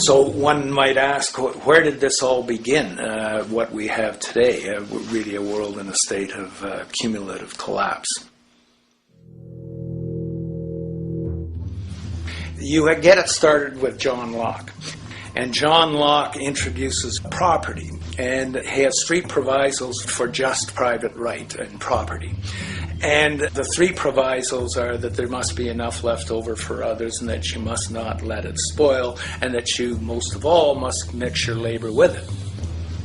So one might ask, where did this all begin, what we have today, really a world in a state of cumulative collapse? You get it started with John Locke. And John Locke introduces property, and he has three provisos for just private right and property. And the three provisos are that there must be enough left over for others, and that you must not let it spoil, and that you, most of all, must mix your labor with it.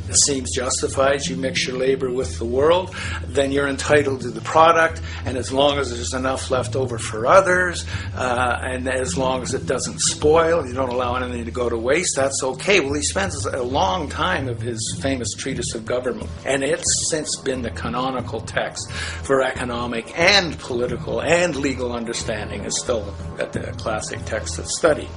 It seems justified. You mix your labor with the world, then you're entitled to the product, and as long as there's enough left over for others, and as long as it doesn't spoil, you don't allow anything to go to waste, that's okay. Well, he spends a long time of his famous treatise of government, and it's since been the canonical text for economic and political and legal understanding. Is still a classic text of study.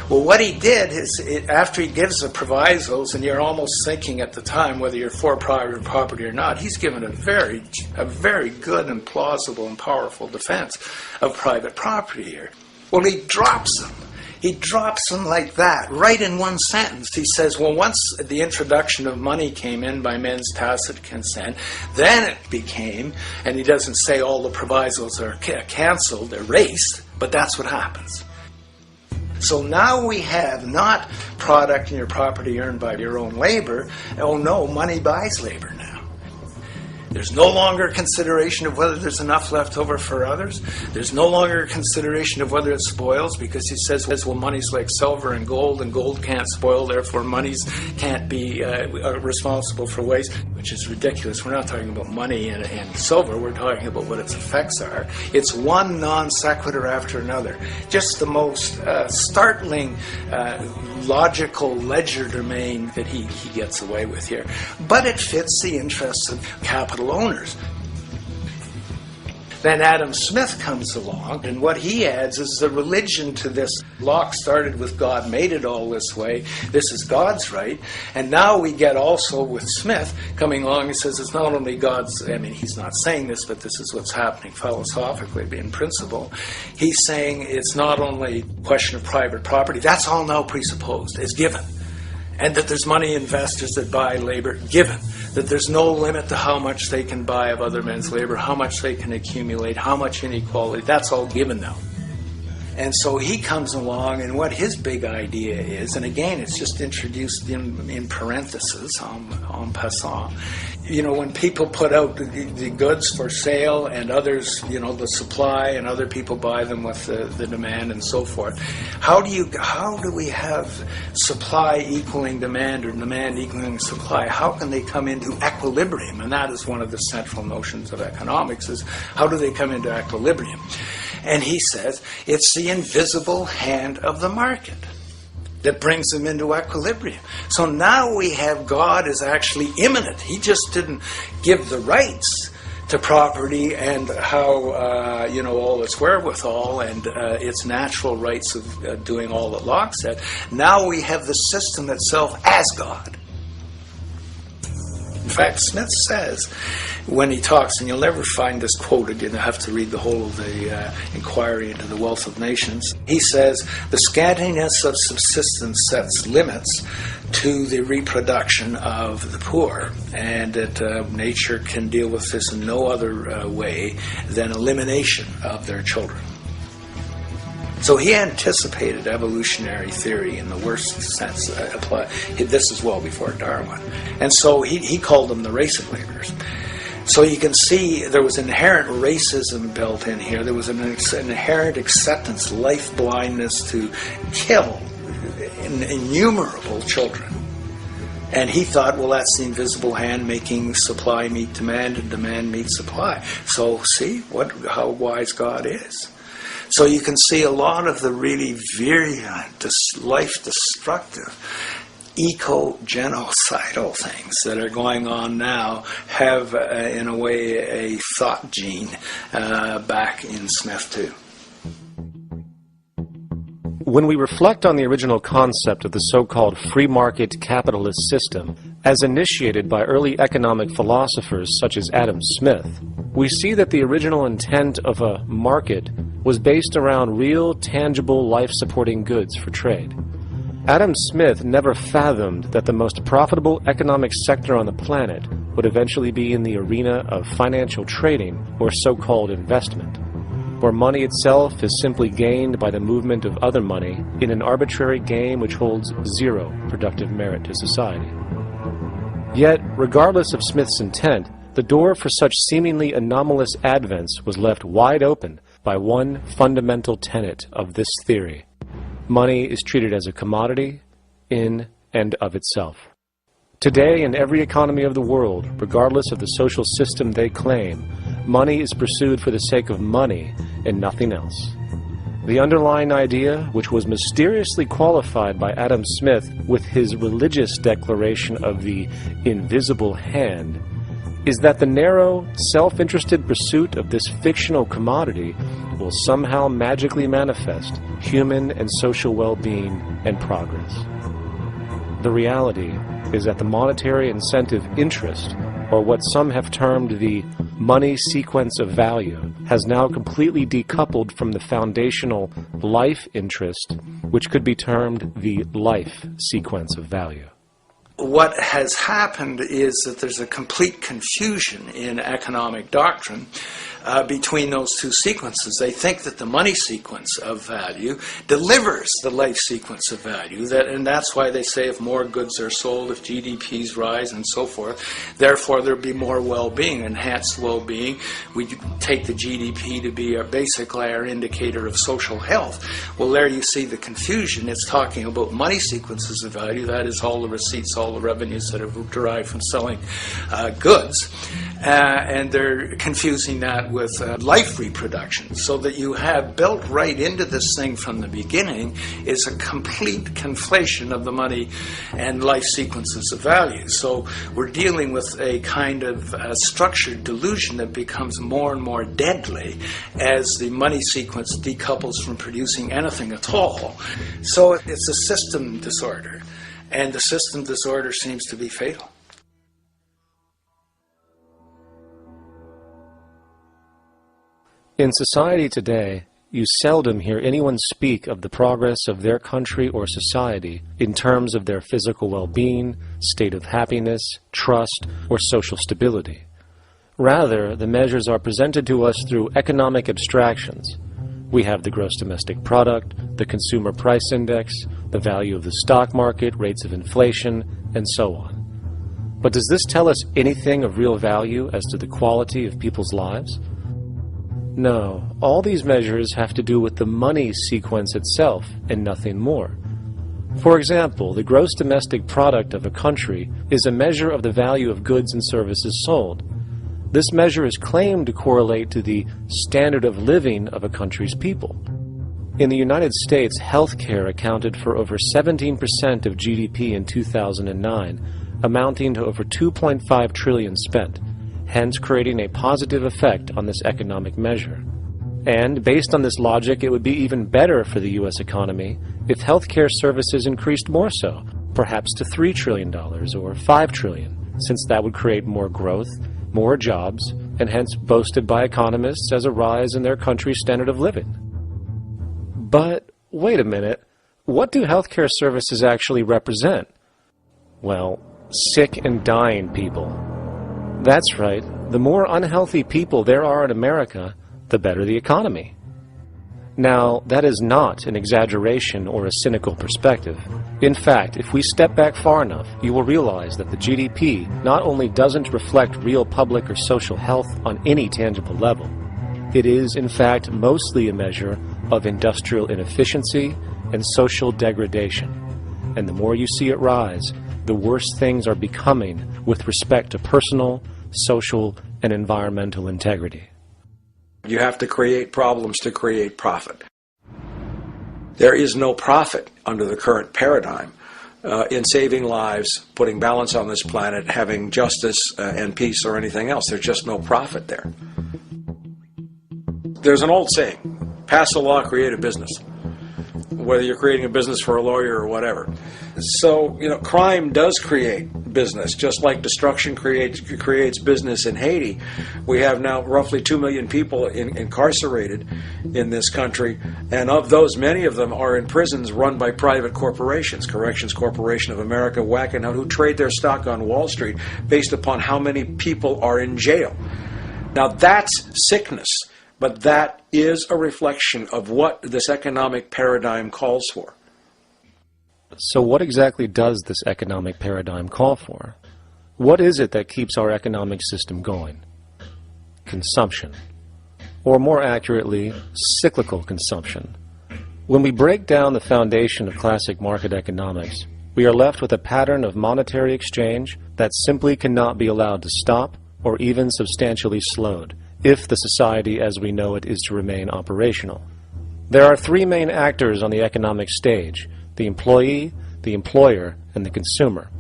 Well, what he did is, after he gives the provisos, and you're almost thinking at the time whether you're for private property or not, he's given a very good and plausible and powerful defense of private property here. Well, he drops them. He drops them like that, right in one sentence. He says, well, once the introduction of money came in by men's tacit consent, then it became, and he doesn't say all the provisos are cancelled, erased, but that's what happens. So now we have not product and your property earned by your own labor. Oh no, money buys labor now. There's no longer consideration of whether there's enough left over for others. There's no longer consideration of whether it spoils, because he says, well, money's like silver and gold can't spoil, therefore monies can't be responsible for waste, which is ridiculous. We're not talking about money and silver, we're talking about what its effects are. It's one non sequitur after another. Just the most startling logical legerdemain that he gets away with here. But it fits the interests of capital owners. Then Adam Smith comes along, and what he adds is the religion to this. Locke started with God made it all this way. This is God's right. And now we get also with Smith coming along and says it's not only God's, I mean, he's not saying this, but this is what's happening philosophically in principle. He's saying it's not only a question of private property, that's all now presupposed, is given. And that there's money investors that buy labor, given. That there's no limit to how much they can buy of other men's labor, how much they can accumulate, how much inequality, that's all given now. And so he comes along, and what his big idea is, and again, it's just introduced in parentheses, en passant. You know, when people put out the goods for sale and others, you know, the supply, and other people buy them with the demand and so forth, how do we have supply equaling demand or demand equaling supply? How can they come into equilibrium? And that is one of the central notions of economics, is how do they come into equilibrium? And he says it's the invisible hand of the market that brings them into equilibrium. So now we have God is actually immanent. He just didn't give the rights to property and how, all its wherewithal and its natural rights of doing all that Locke said. Now we have the system itself as God. In fact, Smith says, when he talks, and you'll never find this quoted, you'll have to read the whole of the Inquiry into the Wealth of Nations. He says, the scantiness of subsistence sets limits to the reproduction of the poor, and that nature can deal with this in no other way than elimination of their children. So he anticipated evolutionary theory in the worst sense. This is well before Darwin. And so he called them the race of laborers. So you can see there was inherent racism built in here. There was an inherent acceptance, life blindness to kill innumerable children. And he thought, well, that's the invisible hand making supply meet demand and demand meet supply. So see how wise God is. So you can see a lot of the really virulent, life-destructive, eco-genocidal things that are going on now have, in a way, a thought gene back in Smith too. When we reflect on the original concept of the so-called free market capitalist system, as initiated by early economic philosophers such as Adam Smith, we see that the original intent of a market was based around real, tangible, life-supporting goods for trade. Adam Smith never fathomed that the most profitable economic sector on the planet would eventually be in the arena of financial trading or so-called investment, where money itself is simply gained by the movement of other money in an arbitrary game which holds zero productive merit to society. Yet, regardless of Smith's intent, the door for such seemingly anomalous advents was left wide open by one fundamental tenet of this theory. Money is treated as a commodity in and of itself. Today, in every economy of the world, regardless of the social system they claim, money is pursued for the sake of money and nothing else. The underlying idea, which was mysteriously qualified by Adam Smith with his religious declaration of the invisible hand, is that the narrow, self-interested pursuit of this fictional commodity will somehow magically manifest human and social well-being and progress. The reality is that the monetary incentive interest, or what some have termed the money sequence of value, has now completely decoupled from the foundational life interest, which could be termed the life sequence of value. What has happened is that there's a complete confusion in economic doctrine between those two sequences. They think that the money sequence of value delivers the life sequence of value, and that's why they say if more goods are sold, if GDPs rise and so forth, therefore there'll be more well-being, enhanced well-being. We take the GDP to be basically our indicator of social health. Well, there you see the confusion. It's talking about money sequences of value, that is all the receipts, all the revenues that are derived from selling goods, and they're confusing that with life reproduction, so that you have built right into this thing from the beginning is a complete conflation of the money and life sequences of value. So we're dealing with a kind of structured delusion that becomes more and more deadly as the money sequence decouples from producing anything at all. So it's a system disorder, and the system disorder seems to be fatal. In society today, you seldom hear anyone speak of the progress of their country or society in terms of their physical well-being, state of happiness, trust, or social stability. Rather, the measures are presented to us through economic abstractions. We have the gross domestic product, the consumer price index, the value of the stock market, rates of inflation, and so on. But does this tell us anything of real value as to the quality of people's lives? No, all these measures have to do with the money sequence itself and nothing more. For example, the gross domestic product of a country is a measure of the value of goods and services sold. This measure is claimed to correlate to the standard of living of a country's people. In the United States, healthcare accounted for over 17% of GDP in 2009, amounting to over $2.5 trillion spent, hence creating a positive effect on this economic measure. And based on this logic, it would be even better for the U.S. economy if healthcare services increased more so, perhaps to $3 trillion or $5 trillion, since that would create more growth, more jobs, and hence boasted by economists as a rise in their country's standard of living. But wait a minute, what do healthcare services actually represent? Well, sick and dying people. That's right, the more unhealthy people there are in America, the better the economy. Now, that is not an exaggeration or a cynical perspective. In fact, if we step back far enough, you will realize that the GDP not only doesn't reflect real public or social health on any tangible level, it is, in fact, mostly a measure of industrial inefficiency and social degradation. And the more you see it rise, the worse things are becoming with respect to personal, social, and environmental integrity. You have to create problems to create profit. There is no profit under the current paradigm in saving lives, putting balance on this planet, having justice and peace or anything else. There's just no profit there. There's an old saying, pass a law, create a business. Whether you're creating a business for a lawyer or whatever. So, crime does create business. Just like destruction creates business in Haiti, we have now roughly 2 million people incarcerated in this country, and of those, many of them are in prisons run by private corporations, Corrections Corporation of America, Wackenhut, who trade their stock on Wall Street based upon how many people are in jail. Now that's sickness, but that is a reflection of what this economic paradigm calls for. So what exactly does this economic paradigm call for? What is it that keeps our economic system going? Consumption. Or more accurately, cyclical consumption. When we break down the foundation of classic market economics, we are left with a pattern of monetary exchange that simply cannot be allowed to stop or even substantially slowed, if the society as we know it is to remain operational. There are three main actors on the economic stage: the employee, the employer, and the consumer.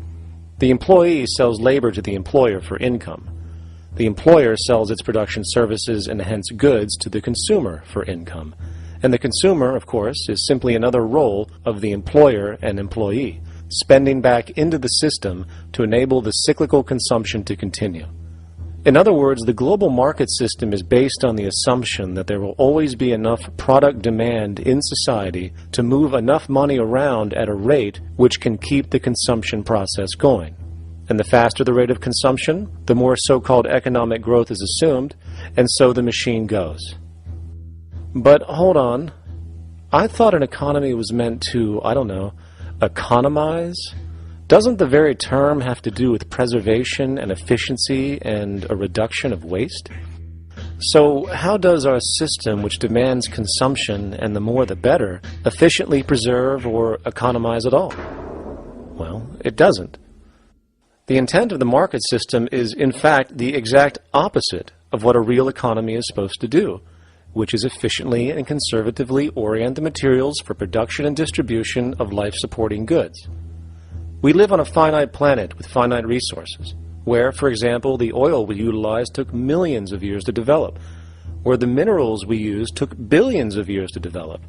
The employee sells labor to the employer for income. The employer sells its production services and hence goods to the consumer for income. And the consumer, of course, is simply another role of the employer and employee, spending back into the system to enable the cyclical consumption to continue. In other words, the global market system is based on the assumption that there will always be enough product demand in society to move enough money around at a rate which can keep the consumption process going. And the faster the rate of consumption, the more so-called economic growth is assumed, and so the machine goes. But hold on, I thought an economy was meant to, economize? Doesn't the very term have to do with preservation and efficiency and a reduction of waste? So how does our system, which demands consumption and the more the better, efficiently preserve or economize at all? Well, it doesn't. The intent of the market system is, in fact, the exact opposite of what a real economy is supposed to do, which is efficiently and conservatively orient the materials for production and distribution of life-supporting goods. We live on a finite planet with finite resources, where, for example, the oil we utilize took millions of years to develop, where the minerals we use took billions of years to develop.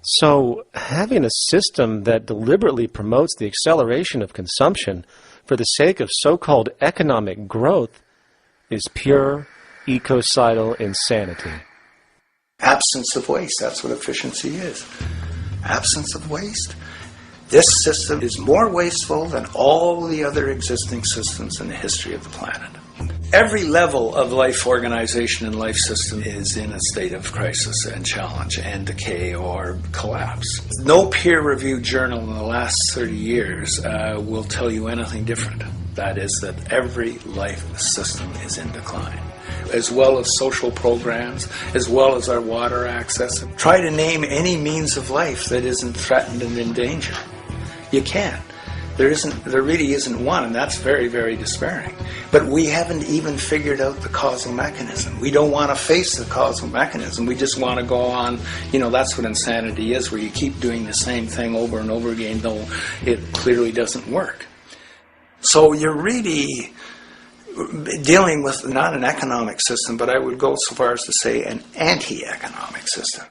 So, having a system that deliberately promotes the acceleration of consumption for the sake of so-called economic growth is pure ecocidal insanity. Absence of waste, that's what efficiency is. Absence of waste. This system is more wasteful than all the other existing systems in the history of the planet. Every level of life organization and life system is in a state of crisis and challenge and decay or collapse. No peer-reviewed journal in the last 30 years will tell you anything different. That is that every life system is in decline, as well as social programs, as well as our water access. Try to name any means of life that isn't threatened and in danger. You can't. There really isn't one, and that's very, very despairing. But we haven't even figured out the causal mechanism. We don't want to face the causal mechanism. We just want to go on, that's what insanity is, where you keep doing the same thing over and over again, though it clearly doesn't work. So you're really dealing with not an economic system, but I would go so far as to say an anti-economic system.